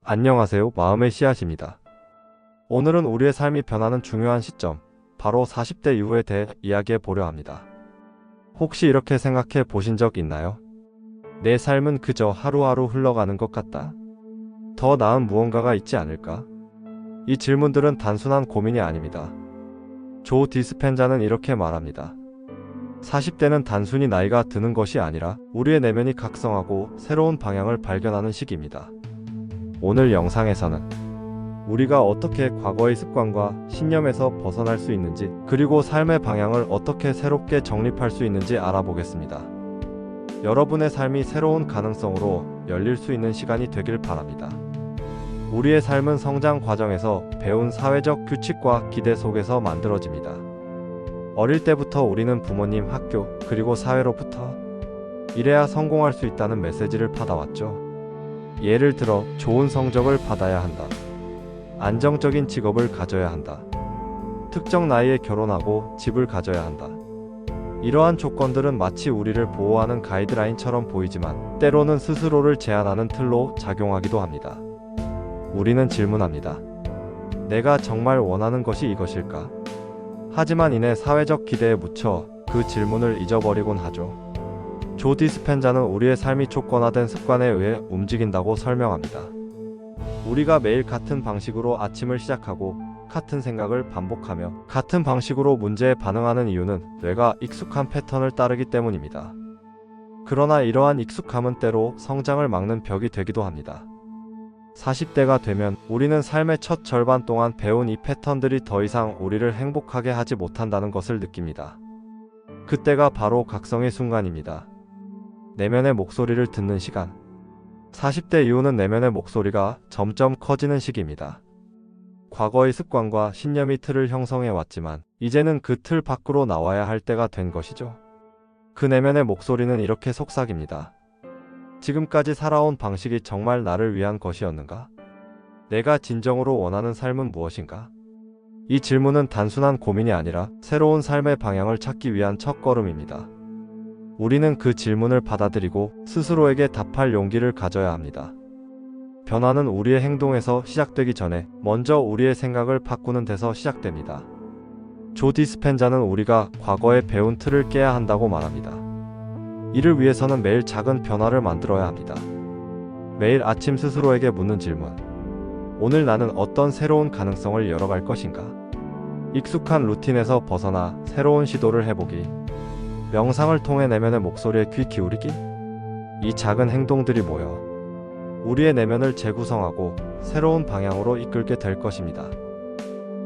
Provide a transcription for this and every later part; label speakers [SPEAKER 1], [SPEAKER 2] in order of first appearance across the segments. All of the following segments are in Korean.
[SPEAKER 1] 안녕하세요. 마음의 씨앗입니다. 오늘은 우리의 삶이 변하는 중요한 시점, 바로 40대 이후에 대해 이야기해 보려 합니다. 혹시 이렇게 생각해 보신 적 있나요? 내 삶은 그저 하루하루 흘러가는 것 같다. 더 나은 무언가가 있지 않을까? 이 질문들은 단순한 고민이 아닙니다. 조 디스펜자는 이렇게 말합니다. 40대는 단순히 나이가 드는 것이 아니라 우리의 내면이 각성하고 새로운 방향을 발견하는 시기입니다. 오늘 영상에서는 우리가 어떻게 과거의 습관과 신념에서 벗어날 수 있는지, 그리고 삶의 방향을 어떻게 새롭게 정립할 수 있는지 알아보겠습니다. 여러분의 삶이 새로운 가능성으로 열릴 수 있는 시간이 되길 바랍니다. 우리의 삶은 성장 과정에서 배운 사회적 규칙과 기대 속에서 만들어집니다. 어릴 때부터 우리는 부모님, 학교, 그리고 사회로부터 이래야 성공할 수 있다는 메시지를 받아왔죠. 예를 들어 좋은 성적을 받아야 한다. 안정적인 직업을 가져야 한다. 특정 나이에 결혼하고 집을 가져야 한다. 이러한 조건들은 마치 우리를 보호하는 가이드라인처럼 보이지만 때로는 스스로를 제한하는 틀로 작용하기도 합니다. 우리는 질문합니다. 내가 정말 원하는 것이 이것일까? 하지만 이내 사회적 기대에 묻혀 그 질문을 잊어버리곤 하죠. 조 디스펜자는 우리의 삶이 조건화된 습관에 의해 움직인다고 설명합니다. 우리가 매일 같은 방식으로 아침을 시작하고 같은 생각을 반복하며 같은 방식으로 문제에 반응하는 이유는 뇌가 익숙한 패턴을 따르기 때문입니다. 그러나 이러한 익숙함은 때로 성장을 막는 벽이 되기도 합니다. 40대가 되면 우리는 삶의 첫 절반 동안 배운 이 패턴들이 더 이상 우리를 행복하게 하지 못한다는 것을 느낍니다. 그때가 바로 각성의 순간입니다. 내면의 목소리를 듣는 시간. 40대 이후는 내면의 목소리가 점점 커지는 시기입니다. 과거의 습관과 신념이 틀을 형성해 왔지만 이제는 그 틀 밖으로 나와야 할 때가 된 것이죠. 그 내면의 목소리는 이렇게 속삭입니다. 지금까지 살아온 방식이 정말 나를 위한 것이었는가? 내가 진정으로 원하는 삶은 무엇인가? 이 질문은 단순한 고민이 아니라 새로운 삶의 방향을 찾기 위한 첫걸음입니다. 우리는 그 질문을 받아들이고 스스로에게 답할 용기를 가져야 합니다. 변화는 우리의 행동에서 시작되기 전에 먼저 우리의 생각을 바꾸는 데서 시작됩니다. 조 디스펜자는 우리가 과거에 배운 틀을 깨야 한다고 말합니다. 이를 위해서는 매일 작은 변화를 만들어야 합니다. 매일 아침 스스로에게 묻는 질문. 오늘 나는 어떤 새로운 가능성을 열어갈 것인가? 익숙한 루틴에서 벗어나 새로운 시도를 해보기. 명상을 통해 내면의 목소리에 귀 기울이기. 이 작은 행동들이 모여 우리의 내면을 재구성하고 새로운 방향으로 이끌게 될 것입니다.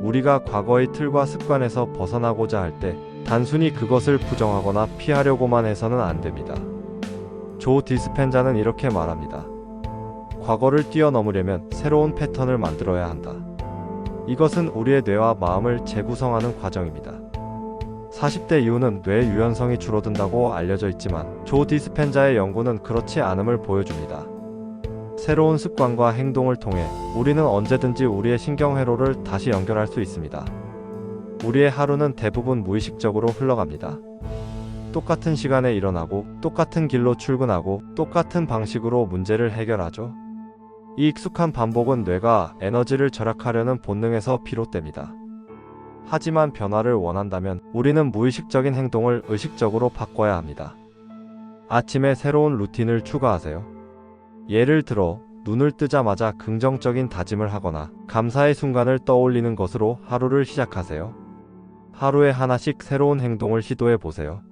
[SPEAKER 1] 우리가 과거의 틀과 습관에서 벗어나고자 할 때 단순히 그것을 부정하거나 피하려고만 해서는 안 됩니다. 조 디스펜자는 이렇게 말합니다. 과거를 뛰어넘으려면 새로운 패턴을 만들어야 한다. 이것은 우리의 뇌와 마음을 재구성하는 과정입니다. 40대 이후는 뇌 유연성이 줄어든다고 알려져 있지만 조 디스펜자의 연구는 그렇지 않음을 보여줍니다. 새로운 습관과 행동을 통해 우리는 언제든지 우리의 신경회로를 다시 연결할 수 있습니다. 우리의 하루는 대부분 무의식적으로 흘러갑니다. 똑같은 시간에 일어나고 똑같은 길로 출근하고 똑같은 방식으로 문제를 해결하죠. 이 익숙한 반복은 뇌가 에너지를 절약하려는 본능에서 비롯됩니다. 하지만 변화를 원한다면 우리는 무의식적인 행동을 의식적으로 바꿔야 합니다. 아침에 새로운 루틴을 추가하세요. 예를 들어 눈을 뜨자마자 긍정적인 다짐을 하거나 감사의 순간을 떠올리는 것으로 하루를 시작하세요. 하루에 하나씩 새로운 행동을 시도해 보세요.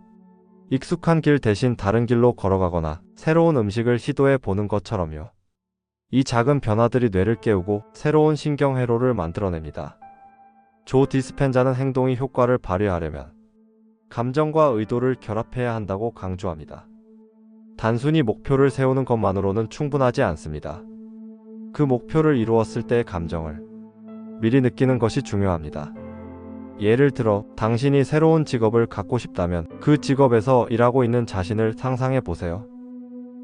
[SPEAKER 1] 익숙한 길 대신 다른 길로 걸어가거나 새로운 음식을 시도해 보는 것처럼요. 이 작은 변화들이 뇌를 깨우고 새로운 신경회로를 만들어냅니다. 조 디스펜자는 행동이 효과를 발휘하려면 감정과 의도를 결합해야 한다고 강조합니다. 단순히 목표를 세우는 것만으로는 충분하지 않습니다. 그 목표를 이루었을 때의 감정을 미리 느끼는 것이 중요합니다. 예를 들어 당신이 새로운 직업을 갖고 싶다면 그 직업에서 일하고 있는 자신을 상상해 보세요.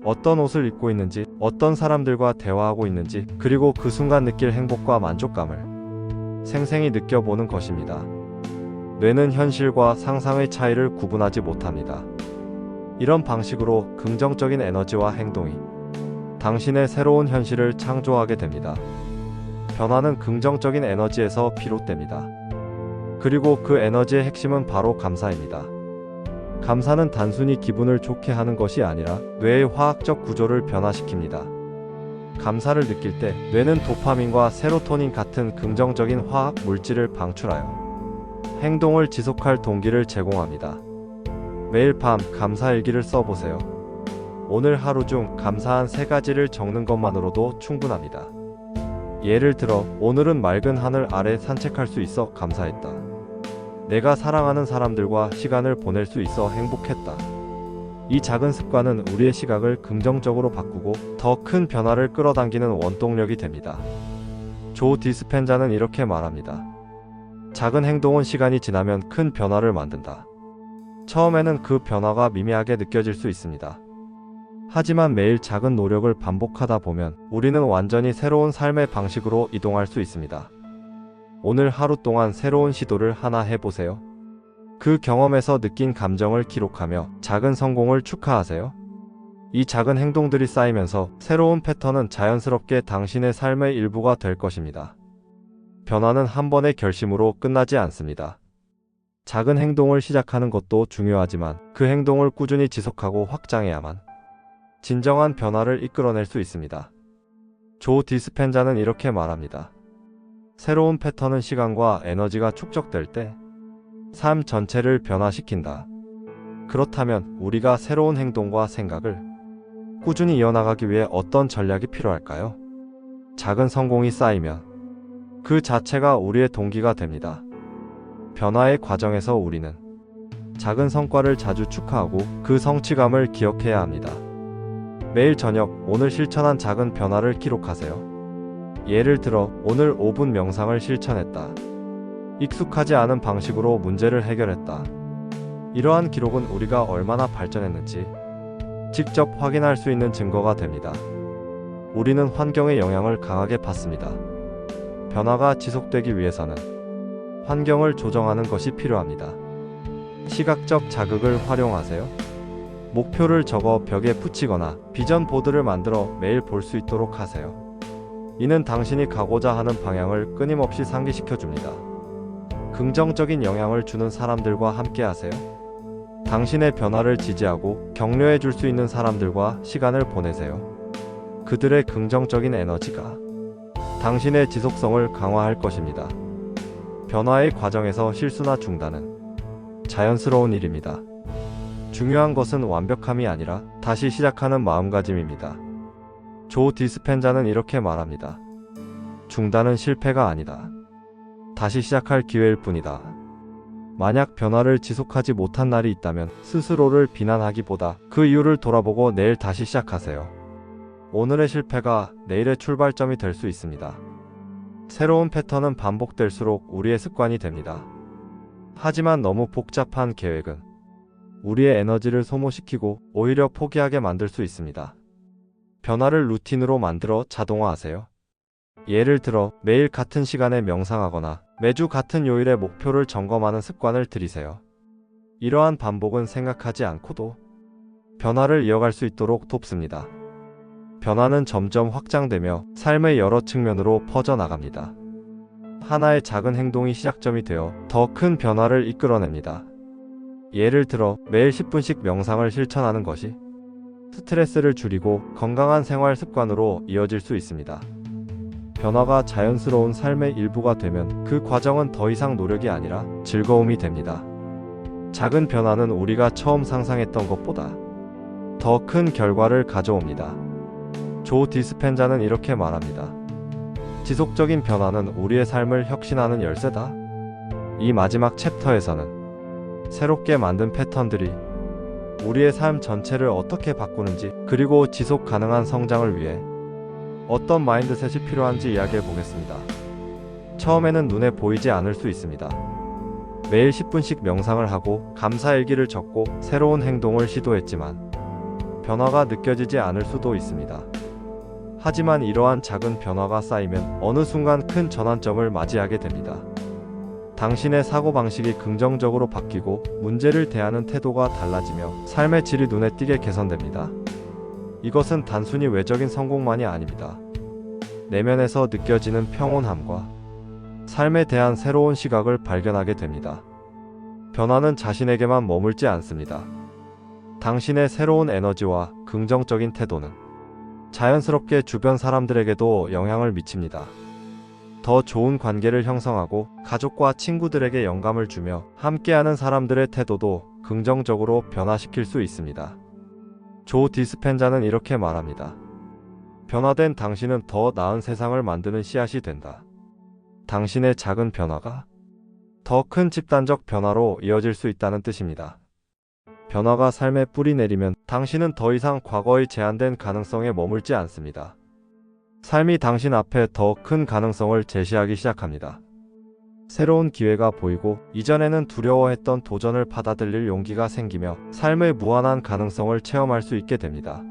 [SPEAKER 1] 어떤 옷을 입고 있는지, 어떤 사람들과 대화하고 있는지, 그리고 그 순간 느낄 행복과 만족감을 생생히 느껴보는 것입니다. 뇌는 현실과 상상의 차이를 구분하지 못합니다. 이런 방식으로 긍정적인 에너지와 행동이 당신의 새로운 현실을 창조하게 됩니다. 변화는 긍정적인 에너지에서 비롯됩니다. 그리고 그 에너지의 핵심은 바로 감사입니다. 감사는 단순히 기분을 좋게 하는 것이 아니라 뇌의 화학적 구조를 변화시킵니다. 감사를 느낄 때 뇌는 도파민과 세로토닌 같은 긍정적인 화학 물질을 방출하여 행동을 지속할 동기를 제공합니다. 매일 밤 감사 일기를 써보세요. 오늘 하루 중 감사한 3가지를 적는 것만으로도 충분합니다. 예를 들어, 오늘은 맑은 하늘 아래 산책할 수 있어 감사했다. 내가 사랑하는 사람들과 시간을 보낼 수 있어 행복했다. 이 작은 습관은 우리의 시각을 긍정적으로 바꾸고 더 큰 변화를 끌어당기는 원동력이 됩니다. 조 디스펜자는 이렇게 말합니다. 작은 행동은 시간이 지나면 큰 변화를 만든다. 처음에는 그 변화가 미미하게 느껴질 수 있습니다. 하지만 매일 작은 노력을 반복하다 보면 우리는 완전히 새로운 삶의 방식으로 이동할 수 있습니다. 오늘 하루 동안 새로운 시도를 하나 해보세요. 그 경험에서 느낀 감정을 기록하며 작은 성공을 축하하세요. 이 작은 행동들이 쌓이면서 새로운 패턴은 자연스럽게 당신의 삶의 일부가 될 것입니다. 변화는 한 번의 결심으로 끝나지 않습니다. 작은 행동을 시작하는 것도 중요하지만 그 행동을 꾸준히 지속하고 확장해야만 진정한 변화를 이끌어낼 수 있습니다. 조 디스펜자는 이렇게 말합니다. 새로운 패턴은 시간과 에너지가 축적될 때 삶 전체를 변화시킨다. 그렇다면 우리가 새로운 행동과 생각을 꾸준히 이어나가기 위해 어떤 전략이 필요할까요? 작은 성공이 쌓이면 그 자체가 우리의 동기가 됩니다. 변화의 과정에서 우리는 작은 성과를 자주 축하하고 그 성취감을 기억해야 합니다. 매일 저녁 오늘 실천한 작은 변화를 기록하세요. 예를 들어 오늘 5분 명상을 실천했다. 익숙하지 않은 방식으로 문제를 해결했다. 이러한 기록은 우리가 얼마나 발전했는지 직접 확인할 수 있는 증거가 됩니다. 우리는 환경의 영향을 강하게 받습니다. 변화가 지속되기 위해서는 환경을 조정하는 것이 필요합니다. 시각적 자극을 활용하세요. 목표를 적어 벽에 붙이거나 비전 보드를 만들어 매일 볼 수 있도록 하세요. 이는 당신이 가고자 하는 방향을 끊임없이 상기시켜 줍니다. 긍정적인 영향을 주는 사람들과 함께 하세요. 당신의 변화를 지지하고 격려해 줄 수 있는 사람들과 시간을 보내세요. 그들의 긍정적인 에너지가 당신의 지속성을 강화할 것입니다. 변화의 과정에서 실수나 중단은 자연스러운 일입니다. 중요한 것은 완벽함이 아니라 다시 시작하는 마음가짐입니다. 조 디스펜자는 이렇게 말합니다. 중단은 실패가 아니다. 다시 시작할 기회일 뿐이다. 만약 변화를 지속하지 못한 날이 있다면 스스로를 비난하기보다 그 이유를 돌아보고 내일 다시 시작하세요. 오늘의 실패가 내일의 출발점이 될 수 있습니다. 새로운 패턴은 반복될수록 우리의 습관이 됩니다. 하지만 너무 복잡한 계획은 우리의 에너지를 소모시키고 오히려 포기하게 만들 수 있습니다. 변화를 루틴으로 만들어 자동화하세요. 예를 들어 매일 같은 시간에 명상하거나 매주 같은 요일에 목표를 점검하는 습관을 들이세요. 이러한 반복은 생각하지 않고도 변화를 이어갈 수 있도록 돕습니다. 변화는 점점 확장되며 삶의 여러 측면으로 퍼져나갑니다. 하나의 작은 행동이 시작점이 되어 더 큰 변화를 이끌어냅니다. 예를 들어 매일 10분씩 명상을 실천하는 것이 스트레스를 줄이고 건강한 생활 습관으로 이어질 수 있습니다. 변화가 자연스러운 삶의 일부가 되면 그 과정은 더 이상 노력이 아니라 즐거움이 됩니다. 작은 변화는 우리가 처음 상상했던 것보다 더 큰 결과를 가져옵니다. 조 디스펜자는 이렇게 말합니다. 지속적인 변화는 우리의 삶을 혁신하는 열쇠다. 이 마지막 챕터에서는 새롭게 만든 패턴들이 우리의 삶 전체를 어떻게 바꾸는지, 그리고 지속 가능한 성장을 위해 어떤 마인드셋이 필요한지 이야기해 보겠습니다. 처음에는 눈에 보이지 않을 수 있습니다. 매일 10분씩 명상을 하고 감사일기를 적고 새로운 행동을 시도했지만 변화가 느껴지지 않을 수도 있습니다. 하지만 이러한 작은 변화가 쌓이면 어느 순간 큰 전환점을 맞이하게 됩니다. 당신의 사고방식이 긍정적으로 바뀌고 문제를 대하는 태도가 달라지며 삶의 질이 눈에 띄게 개선됩니다. 이것은 단순히 외적인 성공만이 아닙니다. 내면에서 느껴지는 평온함과 삶에 대한 새로운 시각을 발견하게 됩니다. 변화는 자신에게만 머물지 않습니다. 당신의 새로운 에너지와 긍정적인 태도는 자연스럽게 주변 사람들에게도 영향을 미칩니다. 더 좋은 관계를 형성하고 가족과 친구들에게 영감을 주며 함께하는 사람들의 태도도 긍정적으로 변화시킬 수 있습니다. 조 디스펜자는 이렇게 말합니다. 변화된 당신은 더 나은 세상을 만드는 씨앗이 된다. 당신의 작은 변화가 더 큰 집단적 변화로 이어질 수 있다는 뜻입니다. 변화가 삶에 뿌리 내리면 당신은 더 이상 과거의 제한된 가능성에 머물지 않습니다. 삶이 당신 앞에 더 큰 가능성을 제시하기 시작합니다. 새로운 기회가 보이고 이전에는 두려워했던 도전을 받아들일 용기가 생기며 삶의 무한한 가능성을 체험할 수 있게 됩니다.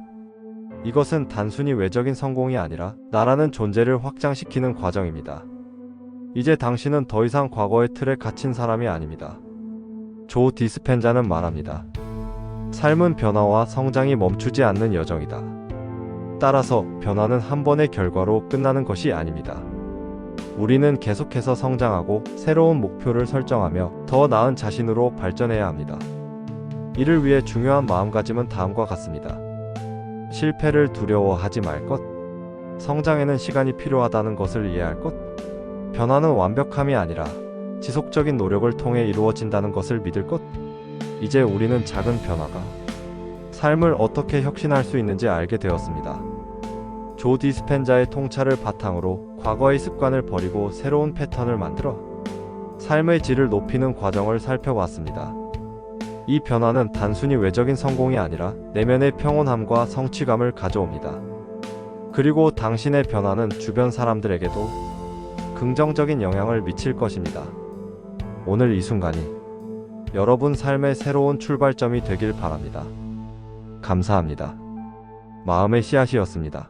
[SPEAKER 1] 이것은 단순히 외적인 성공이 아니라 나라는 존재를 확장시키는 과정입니다. 이제 당신은 더 이상 과거의 틀에 갇힌 사람이 아닙니다. 조 디스펜자는 말합니다. 삶은 변화와 성장이 멈추지 않는 여정이다. 따라서 변화는 한 번의 결과로 끝나는 것이 아닙니다. 우리는 계속해서 성장하고 새로운 목표를 설정하며 더 나은 자신으로 발전해야 합니다. 이를 위해 중요한 마음가짐은 다음과 같습니다. 실패를 두려워하지 말 것, 성장에는 시간이 필요하다는 것을 이해할 것, 변화는 완벽함이 아니라 지속적인 노력을 통해 이루어진다는 것을 믿을 것. 이제 우리는 작은 변화가 삶을 어떻게 혁신할 수 있는지 알게 되었습니다. 조 디스펜자의 통찰을 바탕으로 과거의 습관을 버리고 새로운 패턴을 만들어 삶의 질을 높이는 과정을 살펴봤습니다. 이 변화는 단순히 외적인 성공이 아니라 내면의 평온함과 성취감을 가져옵니다. 그리고 당신의 변화는 주변 사람들에게도 긍정적인 영향을 미칠 것입니다. 오늘 이 순간이 여러분 삶의 새로운 출발점이 되길 바랍니다. 감사합니다. 마음의 씨앗이었습니다.